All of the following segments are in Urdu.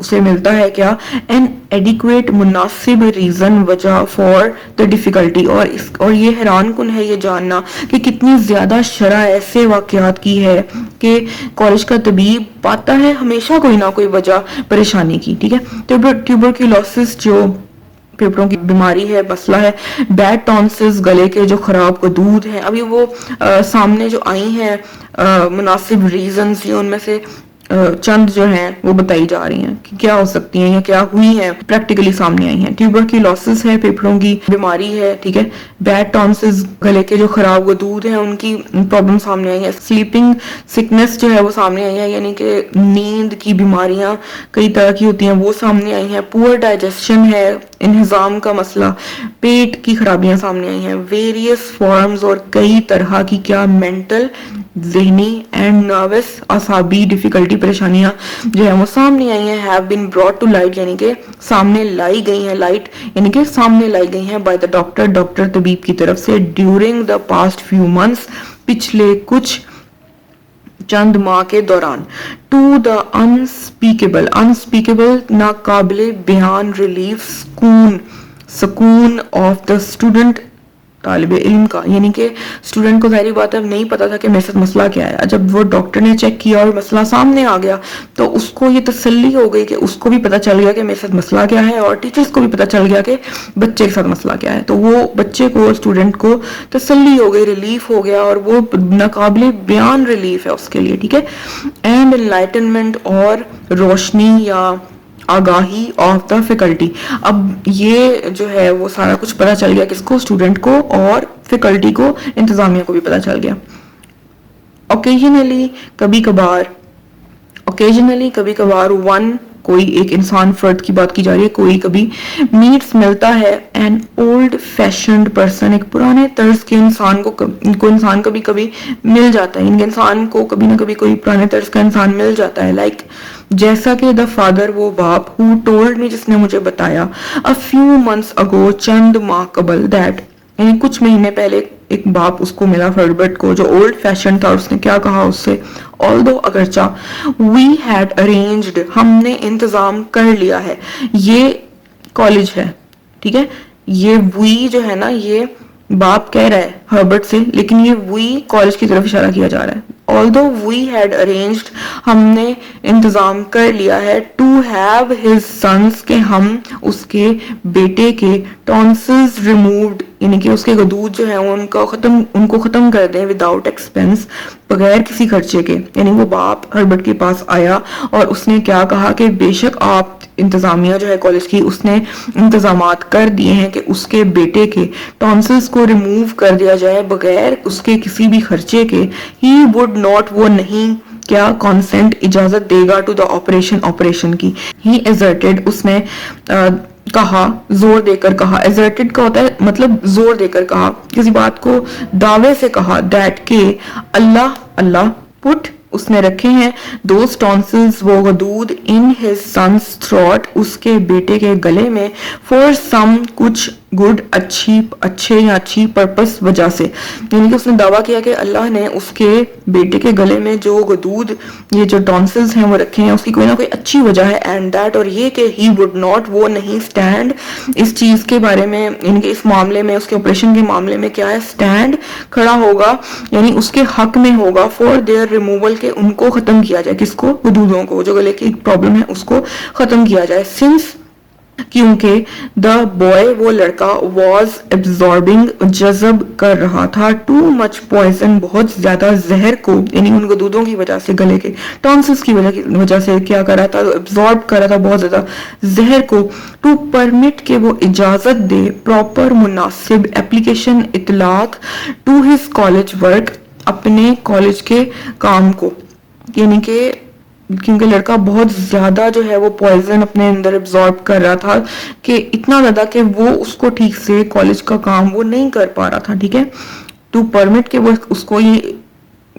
اسے ملتا ہے کیا, این ایڈیکویٹ مناسب ریزن وجہ فار دا ڈیفیکلٹی, اور یہ حیران کن ہے یہ جاننا کہ کتنی زیادہ شرح ایسے واقعات کی ہے کہ کالج کا طبیب پاتا ہے ہمیشہ کوئی نہ کوئی وجہ پریشانی کی. ٹھیک ہے, ٹیوبرکلوسس جو پھیپھڑوں کی بیماری ہے, مسئلہ ہے. بیڈ ٹونسلز, گلے کے جو خراب قدود ہیں, ابھی وہ سامنے جو آئی ہیں مناسب ریزنز, یہ ان میں سے چند جو ہیں وہ بتائی جا رہی ہیں کہ کیا ہو سکتی ہیں یا کیا ہوئی ہیں, پریکٹیکلی سامنے آئی ہیں. ٹیوبرکلوسس ہے, پھیپھڑوں کی بیماری ہے. ٹھیک ہے, بیڈ ٹونسلز, گلے کے جو خراب قدود ہیں ان کی پرابلم سامنے آئی ہیں. سلیپنگ سکنس جو ہے وہ سامنے آئی ہے, یعنی کہ نیند کی بیماریاں کئی طرح کی ہوتی ہیں وہ سامنے آئی ہیں. پور ڈائجیشن ہے, انہضام کا مسئلہ, پیٹ کی خرابیاں سامنے آئی ہیں. ویریس فارمز, اور کئی طرح کی کیا مینٹل, ذہنی اینڈ نروس, اعصابی ڈیفیکلٹی, پریشانیاں جو ہیں وہ سامنے آئی ہیں. Have been brought to light, یعنی کہ سامنے لائی گئی ہیں, لائٹ یعنی کہ سامنے لائی گئی ہیں, بائی دا ڈاکٹر طبیب کی طرف سے, during the past few months, پچھلے کچھ چند ماہ کے دوران. ٹو دا انسپیکیبل, ناقابل بیان ریلیف, سکون آف دا اسٹوڈنٹ, طالب علم کا, یعنی کہ اسٹوڈنٹ کو ظاہری بات ہے نہیں پتا تھا کہ میرے ساتھ مسئلہ کیا ہے. جب وہ ڈاکٹر نے چیک کیا اور مسئلہ سامنے آ گیا تو اس کو یہ تسلی ہو گئی کہ اس کو بھی پتا چل گیا کہ میرے ساتھ مسئلہ کیا ہے, اور ٹیچرز کو بھی پتا چل گیا کہ بچے کے ساتھ مسئلہ کیا ہے. تو وہ بچے کو, اسٹوڈنٹ کو تسلی ہو گئی, ریلیف ہو گیا, اور وہ ناقابل بیان ریلیف ہے اس کے لیے. ٹھیک ہے, اینڈ انلائٹنمنٹ, اور روشنی یا آگاہی آف دا فیکلٹی. اب یہ جو ہے وہ سارا کچھ پتا چل گیا کس کو, اسٹوڈنٹ کو, اور فیکلٹی کو, انتظامیہ کو بھی پتا چل گیا. اوکیجنلی کبھی کبھار ون, کوئی ایک انسان, فرد کی بات کی جا رہی ہے, کوئی کبھی میٹس, ملتا ہے, این اولڈ فیشنڈ پرسن, ایک پرانے طرز کے انسان کو انسان کبھی کبھی مل جاتا ہے, انسان کو کبھی نہ کبھی کوئی پرانے طرز کا انسان مل جاتا ہے. لائک جیسا کہ دا فادر, وہ باپ, ہو ٹولڈ می, جس نے مجھے بتایا, a few months ago, چند ماہ قبل, دیٹ یعنی کچھ مہینے پہلے ایک باپ اس کو ملا ہربرٹ کو جو اولڈ فیشن تھا. اس نے کیا کہا اس سے, although اگرچہ, we had arranged, ہم نے انتظام کر لیا ہے. یہ کالج ہے, ٹھیک ہے, یہ we جو ہے نا, یہ باپ کہہ رہا ہے ہربرٹ سے, لیکن یہ we کالج کی طرف اشارہ کیا جا رہا ہے. although we had arranged, ہم نے انتظام کر لیا ہے, to have his sons, کہ ہم اس کے بیٹے کے tonsils removed, یعنی کہ اس کے غدود جو ہیں ان کو ختم کر دیں, without expense, بغیر کسی خرچے کے. یعنی وہ باپ ہربرٹ کے پاس آیا اور اس نے کیا کہا کہ بے شک آپ انتظامیہ جو ہے کالج کی, اس نے انتظامات کر دیے ہیں کہ اس کے بیٹے کے ٹونسلز کو ریموو کر دیا جائے بغیر اس کے کسی بھی خرچے کے. ہی وڈ ناٹ, وہ نہیں کیا کنسنٹ, اجازت دے گا, ٹو دا آپریشن کی. ہی ایزرٹڈ, اس نے کہا, زور دے کر کہا. ایزرٹڈ کا ہوتا ہے مطلب زور دے کر کہا, کسی بات کو دعوے سے کہا. دیٹ کہ اللہ پٹ, اس نے رکھے ہیں, دوز ٹونسلز, وہ غدود, ان ہز سنس تھروٹ, اس کے بیٹے کے گلے میں, فور سم, کچھ گڈ, اچھے یا اچھی پرپس, وجہ سے. یعنی کہ اس نے دعویٰ کیا کہ اللہ نے اس کے بیٹے کے گلے میں جو غدود, یہ جو ٹونسلز ہیں وہ رکھے ہیں, اس کی کوئی نہ کوئی اچھی وجہ ہے. اینڈ دیٹ, اور یہ کہ ہی وڈ ناٹ, وہ نہیں, اسٹینڈ, اس چیز کے بارے میں, یعنی کہ اس معاملے میں, اس کے آپریشن کے معاملے میں کیا ہے, اسٹینڈ, کھڑا ہوگا, یعنی اس کے حق میں ہوگا, فار دیئر ریموول, کہ ان کو ختم کیا جائے. کس کو, غدودوں کو, جو گلے کی پرابلم ہے اس کو ختم کیا جائے. سنس, کیونکہ دا بوائے, وہ لڑکا, واز ایبزاربنگ, جذب کر رہا تھا, ٹو مچ پوائزن, بہت زیادہ زہر کو, یعنی ان غدودوں کی وجہ سے, گلے کے ٹونسلز کی وجہ سے کیا کر رہا تھا, ایبزارب کر رہا تھا بہت زیادہ زہر کو. ٹو پرمٹ, کہ وہ اجازت دے, پراپر, مناسب, اپلیکیشن, اطلاق, ٹو ہز کالج ورک, اپنے کالج کے کام کو. یعنی کہ کیونکہ لڑکا بہت زیادہ جو ہے وہ پوائزن اپنے اندر ایبزارب کر رہا تھا, کہ اتنا زیادہ کہ وہ اس کو ٹھیک سے کالج کا کام وہ نہیں کر پا رہا تھا. ٹھیک ہے, ٹو پرمٹ, کہ وہ اس کو یہ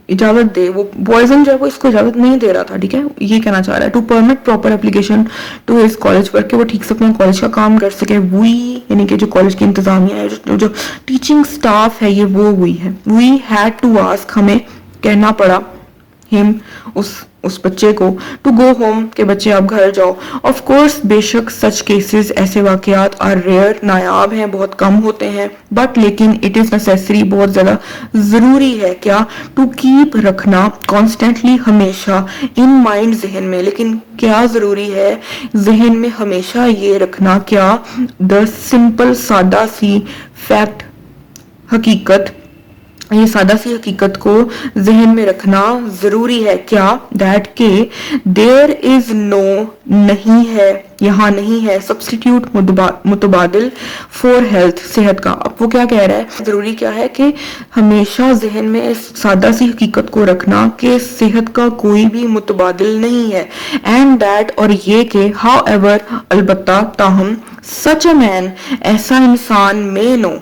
اجازت دے, وہ پوائزن جو ہے وہ اس کو اجازت نہیں دے رہا تھا. ٹھیک ہے, یہ کہنا چاہ رہا ہے, to permit proper application to his college work, کہ وہ ٹھیک سے اپنے کالج کا کام کر سکے. وی, یعنی کہ جو کالج کی انتظامیہ ہے, جو ٹیچنگ سٹاف ہے, یہ وہ وی ہے. وی ہیڈ ٹو آسک, ہمیں کہنا پڑا, ہم, اس اس بچے کو ٹو گو ہوم کہ بچے آپ گھر جاؤ. آف کورس بے شک سچ کیسز ایسے واقعات آر ریئر نایاب ہیں, بہت کم ہوتے ہیں, بٹ لیکن اٹ از نیسیسری بہت زیادہ ضروری ہے کیا ٹو کیپ رکھنا کانسٹینٹلی ہمیشہ ان مائنڈ ذہن میں. لیکن کیا ضروری ہے ذہن میں ہمیشہ یہ رکھنا کیا دا سمپل سادہ سی فیکٹ حقیقت, یہ سادہ سی حقیقت کو ذہن میں رکھنا ضروری ہے کیا دیٹ کہ دیر از نو نہیں ہے, یہاں نہیں ہے سبسٹیٹیوٹ متبادل فور ہیلتھ صحت کا. اب وہ کیا کہہ رہا ہے ضروری کیا ہے کہ ہمیشہ ذہن میں اس سادہ سی حقیقت کو رکھنا کہ صحت کا کوئی بھی متبادل نہیں ہے. اینڈ دیٹ اور یہ کہ ہاؤ ایور البتہ تاہم سچ اے مین ایسا انسان میں نو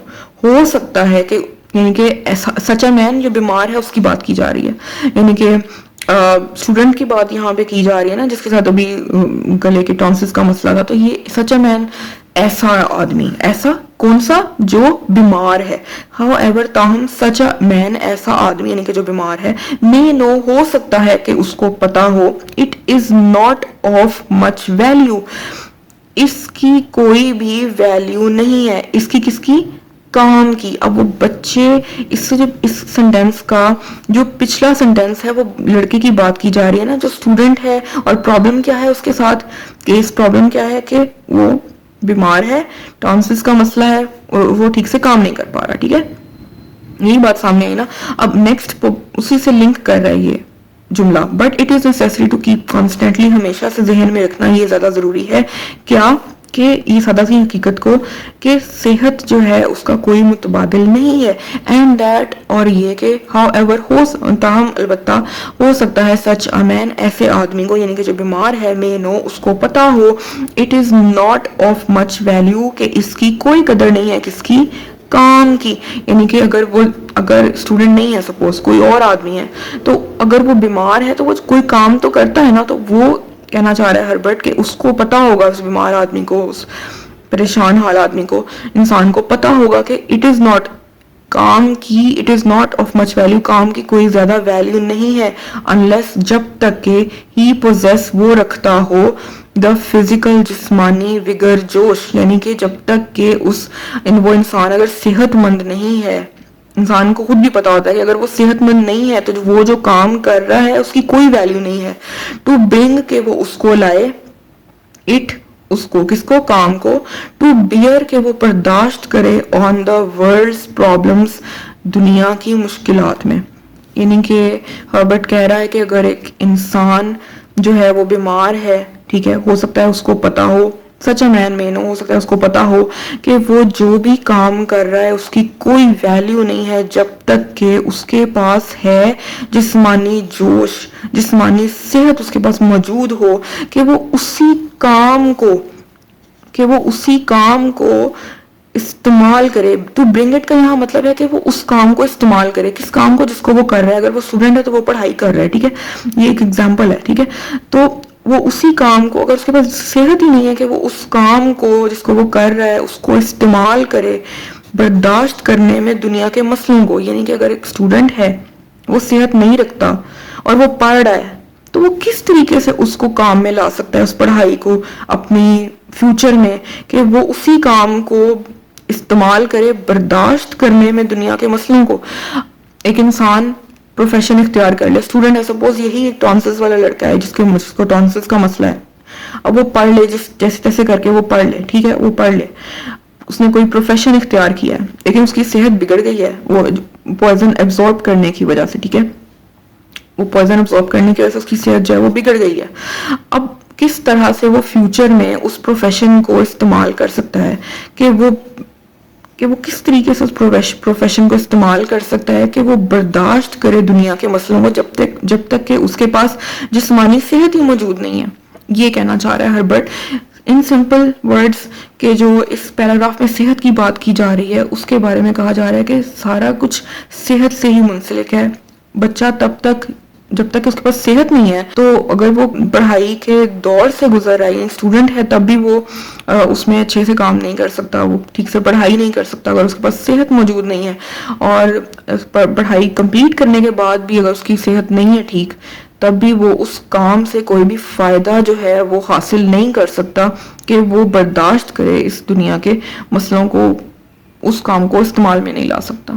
ہو سکتا ہے کہ یعنی کہ سچا مین جو بیمار ہے اس کی بات کی جا رہی ہے, یعنی کہ اسٹوڈنٹ کی بات یہاں پہ کی جا رہی ہے نا جس کے ساتھ ابھی گلے کے ٹونسس کا مسئلہ تھا. تو یہ سچا مین ایسا آدمی, ایسا کون سا جو بیمار ہے. ہاؤ ایور تاہم سچا مین ایسا آدمی یعنی کہ جو بیمار ہے میں نو ہو سکتا ہے کہ اس کو پتا ہو it is not of much value, اس کی کوئی بھی ویلیو نہیں ہے, اس کی کس کی کام کی. اب وہ بچے اس سے جب اس سینٹینس کا جو پچھلا سینٹینس ہے وہ لڑکے کی بات کی جا رہی ہے نا جو اسٹوڈنٹ ہے, اور پرابلم کیا ہے اس کے ساتھ, کیس پرابلم کیا ہے کہ وہ بیمار ہے, ٹونسس کا مسئلہ ہے اور وہ ٹھیک سے کام نہیں کر پا رہا. ٹھیک ہے, یہی بات سامنے آئی نا. اب نیکسٹ اسی سے لنک کر رہا ہے یہ جملہ, but it is necessary to keep constantly ہمیشہ سے ذہن میں رکھنا یہ زیادہ ضروری ہے کیا کہ یہ سادہ سی حقیقت کو کہ صحت جو ہے اس کا کوئی متبادل نہیں ہے. اینڈ دیٹ اور یہ کہ ہاؤ ایور تاہم البتہ ہو سکتا ہے سچ اے مین ایسے آدمی کو یعنی کہ جو بیمار ہے میں نو اس کو پتا ہو it is not of much value کہ اس کی کوئی قدر نہیں ہے کس کی کام کی. یعنی کہ اگر اسٹوڈنٹ نہیں ہے سپوز کوئی اور آدمی ہے تو اگر وہ بیمار ہے تو وہ کوئی کام تو کرتا ہے نا, تو وہ کہنا چاہ رہا ہے ہربرٹ کہ اس کو پتا ہوگا, اس بیمار آدمی کو, اس پریشان حال آدمی کو, انسان کو پتا ہوگا کہ اٹ از ناٹ کام کی it is not of much value, کام کی کوئی زیادہ ویلیو نہیں ہے انلیس جب تک کہ ہی پوزیس وہ رکھتا ہو دا فزیکل جسمانی وگر جوش, یعنی کہ جب تک کہ وہ انسان اگر صحت مند نہیں ہے, انسان کو خود بھی پتا ہوتا ہے کہ اگر وہ صحت مند نہیں ہے تو وہ جو کام کر رہا ہے اس کی کوئی ویلیو نہیں ہے. ٹو برنگ کہ وہ اس کو لائے, اٹ اس کو کس کو کام کو, ٹو بیئر کہ وہ برداشت کرے آن دا ورلڈز پرابلمز دنیا کی مشکلات میں. یعنی کہ ہربرٹ کہہ رہا ہے کہ اگر ایک انسان جو ہے وہ بیمار ہے, ٹھیک ہے, ہو سکتا ہے اس کو پتا ہو سچا مین میں نو ہو سکتا ہے اس کو پتا ہو کہ وہ جو بھی کام کر رہا ہے اس کی کوئی ویلیو نہیں ہے جب تک کہ اس کے پاس ہے جسمانی جوش, جسمانی صحت اس کے پاس موجود ہو کہ وہ اسی کام کو استعمال کرے. ٹو برنگ اٹ کا یہاں مطلب ہے کہ وہ اس کام کو استعمال کرے. کس کام کو؟ جس کو وہ کر رہا ہے. اگر وہ اسٹوڈنٹ ہے تو وہ پڑھائی کر رہا ہے, ٹھیک ہے, یہ ایک ایگزامپل ہے, ٹھیک ہے. تو وہ اسی کام کو, اگر اس کے پاس صحت ہی نہیں ہے کہ وہ اس کام کو جس کو وہ کر رہا ہے اس کو استعمال کرے برداشت کرنے میں دنیا کے مسئلوں کو. یعنی کہ اگر ایک اسٹوڈنٹ ہے وہ صحت نہیں رکھتا اور وہ پڑھ رہا ہے تو وہ کس طریقے سے اس کو کام میں لا سکتا ہے, اس پڑھائی کو اپنی فیوچر میں, کہ وہ اسی کام کو استعمال کرے برداشت کرنے میں دنیا کے مسئلوں کو. ایک انسان پروفیشن اختیار کر لے, اسٹوڈنٹ ہے سپوز, یہی ایک ٹونسس والا لڑکا ہے جس کو ٹونسس کا مسئلہ ہے. اب وہ پڑھ لے, جیسے تیسے کر کے وہ پڑھ لے, ٹھیک ہے, وہ پڑھ لے, اس نے کوئی پروفیشن اختیار کیا ہے لیکن اس کی صحت بگڑ گئی ہے وہ پوائزن ایبزارب کرنے کی وجہ سے, ٹھیک ہے, وہ پوائزن ایبزارب کرنے کی وجہ سے اس کی صحت جو ہے وہ بگڑ گئی ہے. اب کس طرح سے وہ فیوچر میں اس پروفیشن کو استعمال کر سکتا ہے, کہ وہ کس طریقے سے اس پروفیشن کو استعمال کر سکتا ہے کہ وہ برداشت کرے دنیا کے مسئلوں کو جب تک کہ اس کے پاس جسمانی صحت ہی موجود نہیں ہے. یہ کہنا چاہ رہا ہے ہربرٹ ان سمپل ورڈز کہ جو اس پیراگراف میں صحت کی بات کی جا رہی ہے اس کے بارے میں کہا جا رہا ہے کہ سارا کچھ صحت سے ہی منسلک ہے. بچہ جب تک اس کے پاس صحت نہیں ہے, تو اگر وہ پڑھائی کے دور سے گزر رہا ہے, اسٹوڈنٹ ہے, تب بھی وہ اس میں اچھے سے کام نہیں کر سکتا, وہ ٹھیک سے پڑھائی نہیں کر سکتا اگر اس کے پاس صحت موجود نہیں ہے. اور پڑھائی کمپلیٹ کرنے کے بعد بھی اگر اس کی صحت نہیں ہے ٹھیک, تب بھی وہ اس کام سے کوئی بھی فائدہ جو ہے وہ حاصل نہیں کر سکتا کہ وہ برداشت کرے اس دنیا کے مسئلوں کو، اس کام کو استعمال میں نہیں لا سکتا.